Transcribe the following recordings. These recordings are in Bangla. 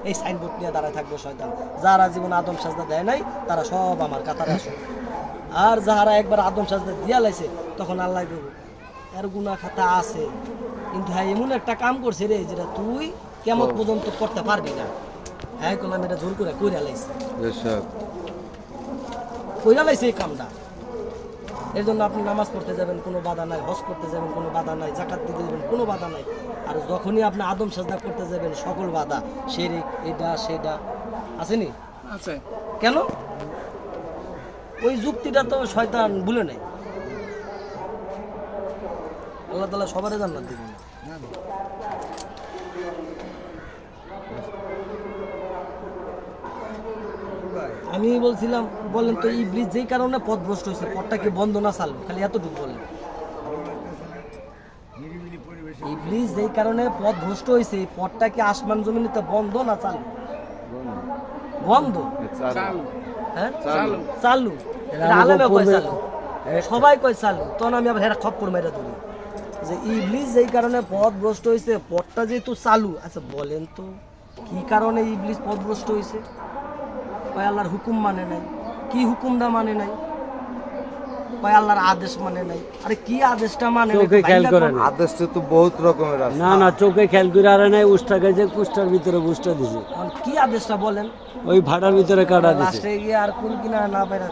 এই সাইনবোর্ড নিয়ে দাঁড়ায় থাকবো শয়তান। যারা জীবন আদম সাজদা দেয় নাই তারা সব আমার কাতারে আসো, আর যারা একবার আদম সাজদা দিয়া লাইছে তখন আল্লাহ বলবো এর গুনাহ খাতা আছে, কিন্তু হ্যাঁ এমন একটা কাম করছে রে যেটা তুই কিয়ামত পর্যন্ত করতে পারবি না। হ্যাঁ করলাম এটা জোর করে কইরা লাইছে, কইরা লাইছে এই কামটা। এর জন্য আপনি নামাজ পড়তে যাবেন কোনো বাধা নাই, হজ করতে যাবেন কোনো বাধা নাই, জাকাত দিতে যাবেন কোনো বাধা নাই। আর যখনই আপনি আদম সাজদা করতে যাবেন সকল বাধা, শিরক এটা সেটা আসেনি আছে। কেন? ওই যুক্তিটা তো শয়তান ভুলে নেই। আল্লাহ তাআলা সবারই জান্নাত দিবেন না। আমি বলছিলাম বলেন তো ইবলিস যেই কারণে পথভ্রষ্ট হয়েছে পথটা কি বন্ধ না চালু, খালি এতটুকু বলেন। ইবলিস যেই কারণে পথভ্রষ্ট হয়েছে এই পথটা কি আসমান জমিনেতে বন্ধ না চালু? বন্ধ। হ্যাঁ চালু, চালু। আলেমে কয় চালু, সবাই কয় চালু। তখন আমি আবার হেরা খপ্পর মেরে ধরি যে ইবলিস যেই কারণে পথভ্রষ্ট হয়েছে পথটা যেহেতু চালু। আচ্ছা বলেন তো কি কারণে ইবলিস পথভ্রষ্ট হয়েছে? কয় আল্লাহর হুকুম মানে নাই। কি হুকুমটা মানে নাই? কয় আল্লাহর আদেশ মানে নাই। আরে কি আদেশটা মানে নাই? চোখে খেয়াল করেন, আদেশটা তো বহুত রকমের আছে। না না চোখে খেয়াল করে আর নাই, উষ্টা গেছে কুষ্টার ভিতরে বুষ্টা দিছে। কি আদেশটা বলেন? ওই ভাড়ার ভিতরে কাটা দিছে। লাস্টে গিয়ে আর কোন কিনা না পাইরা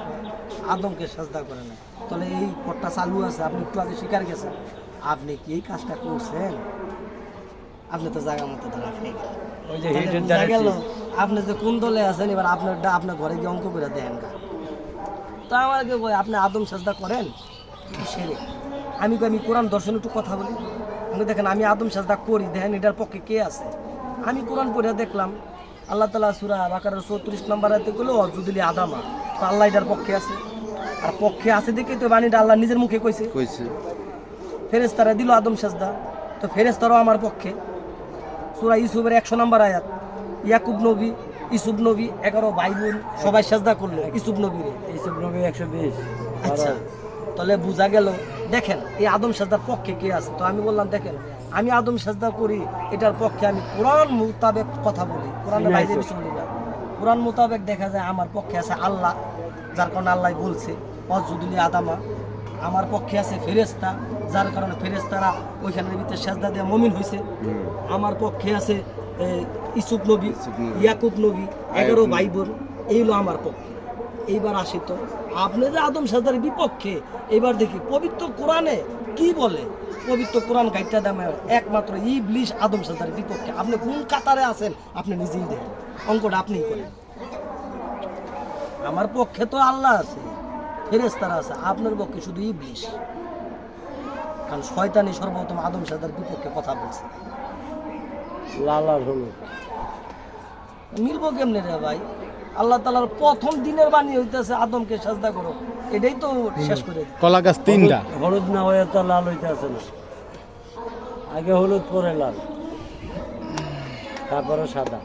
আদমকে সাজদা করে না। তাহলে এই পথটা চালু আছে, আপনি একটু আগে স্বীকার গেছেন। আপনি কি এই কাজটা করছেন? আপনি তো জায়গা মতো ধরা খেয়ে গেলেন। ওই যে হেডের দ্বারা গেল আপনি যে কোন দলে আছেন, এবার আপনার ঘরে গিয়ে অঙ্ক করে দেন গা। তা আমাকে কই আপনি আদম সাজদা করেন সেরে। আমি কোরআন দর্শন একটু কথা বলি। আমি দেখেন আমি আদম সাজদা করি, দেখেন এটার পক্ষে কে আছে। আমি কোরআন পড়ে দেখলাম আল্লাহ তাআলা সূরা বাকারার 34 নম্বর আয়াতে কইলো অজুদুলি আদামা, তো আল্লাহ এটার পক্ষে আছে। আর পক্ষে আছে দেখেই তো বাণীটা আল্লাহ নিজের মুখে কইছে। ফেরেশতারা দিল আদম সাজদা, তো ফেরেশতারাও আমার পক্ষে। সূরা ইউসুফের 100 নম্বর আয়াত, ইয়াকুব নবী ইউসুফ নবী 11 ভাই বোন সবাই সাজদা করলো ইউসুফ নবীরে। এইসব নবী 120। আচ্ছা তাহলে বোঝা গেল দেখেন এই আদম সাজদার পক্ষে কে আছে। তো আমি বললাম দেখেন আমি আদম সাজদা করি, এটার পক্ষে আমি কোরআন মোতাবেক কথা বলি, কোরআনের বাইরে কিছু বলি না। কোরআন মোতাবেক দেখা যায় আমার পক্ষে আছে আল্লাহ, যার কারণে আল্লাহ বলছে অজুদুলি আদামা। আমার পক্ষে আছে ফেরেশতা, যার কারণে ফেরেশতারা ওইখানের ভিতরে সাজদা দিয়ে মুমিন হয়েছে। আমার পক্ষে আছে ইউসুফ নবী, ইয়াকুব নবী, 11 ভাই বোন, এই হলো আমার পক্ষে। এইবার আসি তো আপনি যে আদম সাজদার বিপক্ষে, এবার দেখি পবিত্র কোরআনে কি বলে। পবিত্র কোরআন গাইডটা দেয় একমাত্র ইবলিস আদম সাজদার বিপক্ষে। আপনি কোন কাতারে আছেন আপনি নিজেই দেখেন, অঙ্কটা আপনিই করেন। আমার পক্ষে তো আল্লাহ আছে, ফেরেশতারা আছে, আপনার পক্ষে শুধু ইবলিস। কারণ শয়তানি সর্বপ্রথম আদম সাজদার বিপক্ষে কথা বলছে। লালার হলো মিলবো কেমনে রে ভাই? আল্লাহ তাআলার প্রথম দিনের বাণী হইতেছে আদমকে সাজদা করো, এটাই তো শেষ করে দিই। কলা গাছ 3টা, হলুদ না হয়ে তো লাল হইতে আছে না। আগে হলুদ পরে লাল, তারপরে সাদা।